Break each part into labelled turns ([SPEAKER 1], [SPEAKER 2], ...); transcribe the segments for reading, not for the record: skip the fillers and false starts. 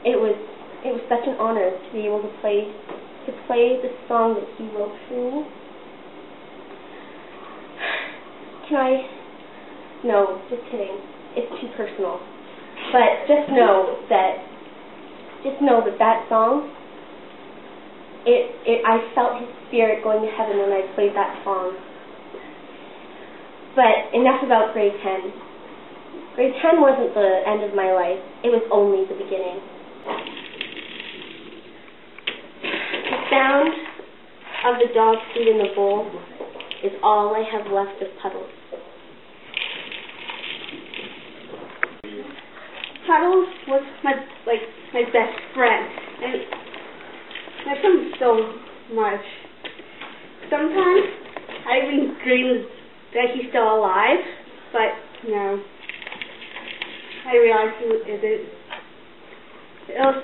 [SPEAKER 1] it was such an honor to be able to play the song that he wrote for me. No, just kidding. It's too personal. But just know that song, I felt his spirit going to heaven when I played that song. But enough about grade 10. Grade 10 wasn't the end of my life. It was only the beginning. The sound of the dog's food in the bowl is all I have left of Puddles.
[SPEAKER 2] Puddles was my best friend, and I miss him so much. Sometimes I even dream that he's still alive, but no, I realize he isn't. It was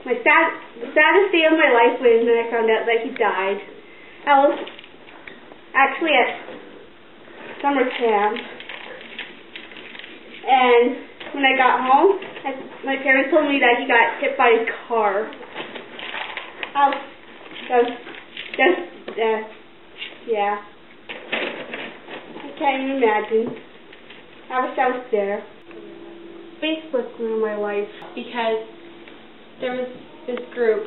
[SPEAKER 2] the saddest day of my life when I found out that he died. I was actually at summer camp, and when I got home, my parents told me that he got hit by a car. Yeah. I can't even imagine. I wish I was there. Facebook ruined my life
[SPEAKER 3] because there was this group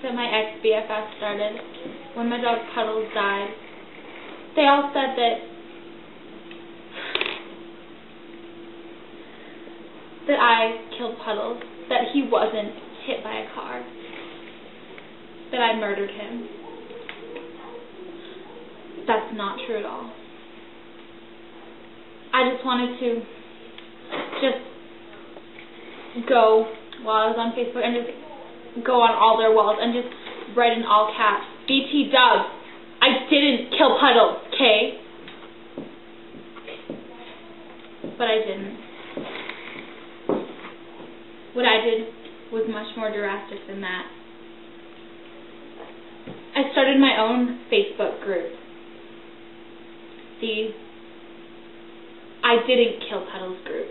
[SPEAKER 3] that my ex-BFF started when my dog Puddles died. They all said that I killed Puddles, that he wasn't hit by a car, that I murdered him. That's not true at all. I just wanted to go while I was on Facebook and just go on all their walls and just write in all caps, BT Dub, I didn't kill Puddles, okay? But I didn't. What I did was much more drastic than that. I started my own Facebook group. The I didn't kill Puddles group.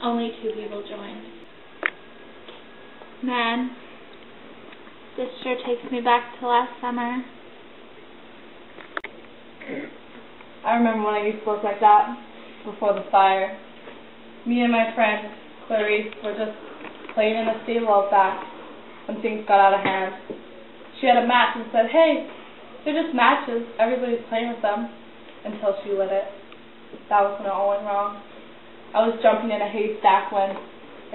[SPEAKER 3] Only 2 people joined. Man, this sure takes me back to last summer.
[SPEAKER 4] I remember when I used to look like that, before the fire. Me and my friend, Clarice, were just playing in the stable out back when things got out of hand. She had a match and said, hey, they're just matches, everybody's playing with them, until she lit it. That was when it all went wrong. I was jumping in a haystack when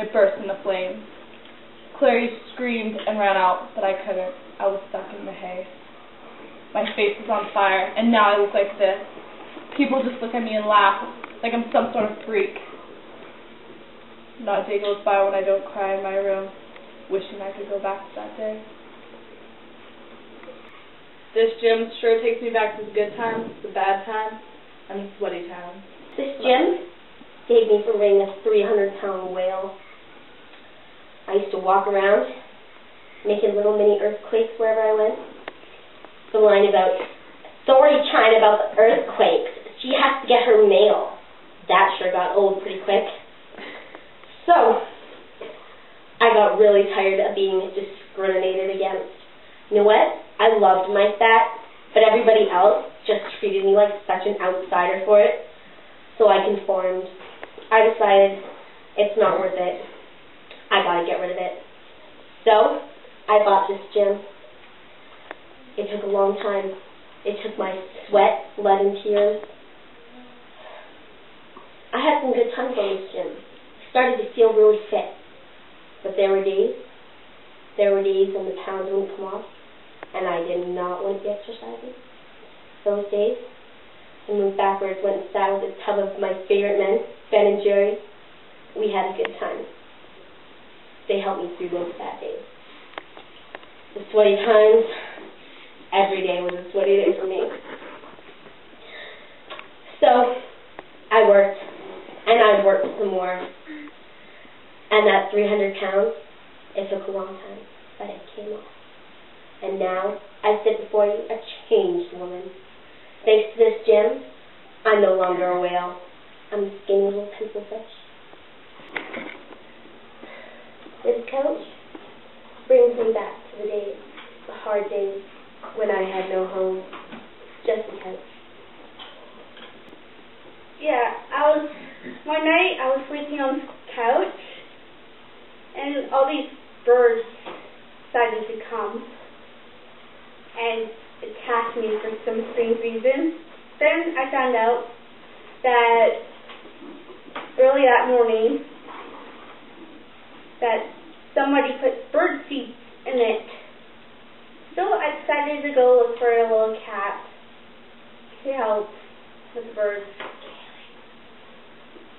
[SPEAKER 4] it burst into flames. Clarice screamed and ran out, but I couldn't. I was stuck in the hay. My face was on fire, and now I look like this. People just look at me and laugh, like I'm some sort of freak. Not a day goes by when I don't cry in my room, wishing I could go back to that day. This gym sure takes me back to the good times, the bad times, and the sweaty times.
[SPEAKER 1] This gym saved me from being a 300-pound whale. I used to walk around, making little mini earthquakes wherever I went. The line about, sorry China about the earthquakes, she has to get her mail. That sure got old pretty quick. So, I got really tired of being discriminated against. You know what? I loved my fat, but everybody else just treated me like such an outsider for it. So I conformed. I decided it's not worth it. I gotta get rid of it. So, I bought this gym. It took a long time. It took my sweat, blood, and tears. I had some good times on this gym. I started to feel really fit. But there were days when the pounds wouldn't come off, and I did not want to be exercising. Those days, I moved backwards, went and sat with a tub of my favorite men, Ben and Jerry. We had a good time. They helped me through those bad days. The sweaty times, every day was a sweaty day for me. So, I worked, and I worked some more. And that 300 pounds, it took a long time, but it came off. And now, I sit before you a changed woman. Thanks to this gym, I'm no longer a whale. I'm a skinny little pencil fish. This couch brings me back to the hard days when I had no home, just a couch.
[SPEAKER 2] Yeah, one night I was sleeping on the couch, and all these birds decided to come and attack me for some strange reason. Then I found out that early that morning that somebody put bird seeds in it. So I decided to go look for a little cat to help with the birds.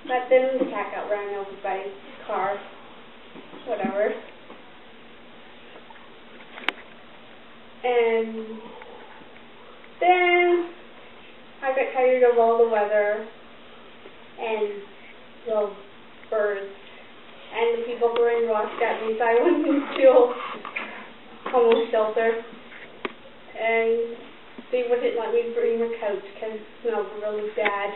[SPEAKER 2] But then the cat got run over by a car. Whatever. And then I got tired of all the weather and the birds and the people who were in rushed at me, so I went into a homeless shelter, and they wouldn't let me bring my couch because it smelled really bad.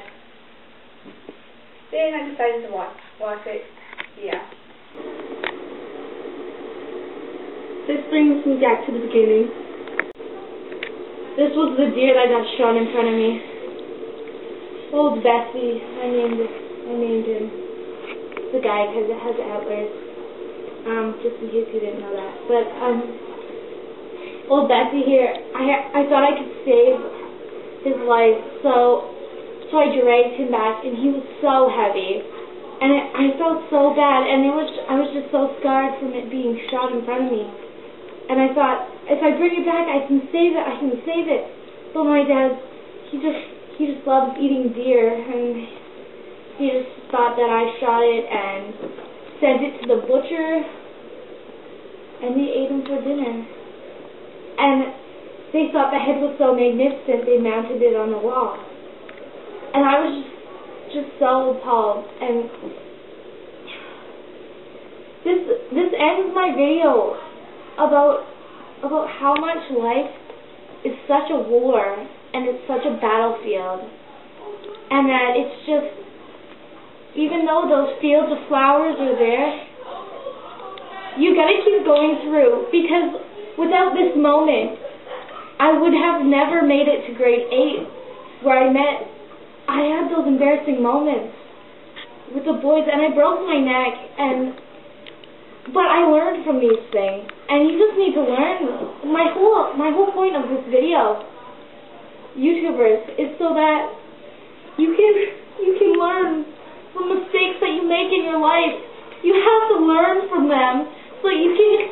[SPEAKER 2] Then I decided to wash it. Yeah.
[SPEAKER 3] This brings me back to the beginning. This was the deer that got shot in front of me. Old Bessie, I named him. The guy, because it has antlers. Just in case you didn't know that. But, Old Bessie here, I thought I could save his life, so I dragged him back, and he was so heavy. And I felt so bad, and I was just so scarred from it being shot in front of me. And I thought, if I bring it back, I can save it. But my dad, he just loves eating deer, and he just thought that I shot it and sent it to the butcher, and they ate him for dinner. And they thought the head was so magnificent, they mounted it on the wall. And I was just so appalled. And this ends my video about how much life is such a war and it's such a battlefield, and that it's just, even though those fields of flowers are there, you gotta keep going through, because without this moment I would have never made it to grade 8, where I had those embarrassing moments with the boys, and I broke my neck, but I learned from these things, and you just need to learn. My whole point of this video, YouTubers, is so that you can learn from mistakes that you make in your life. You have to learn from them so you can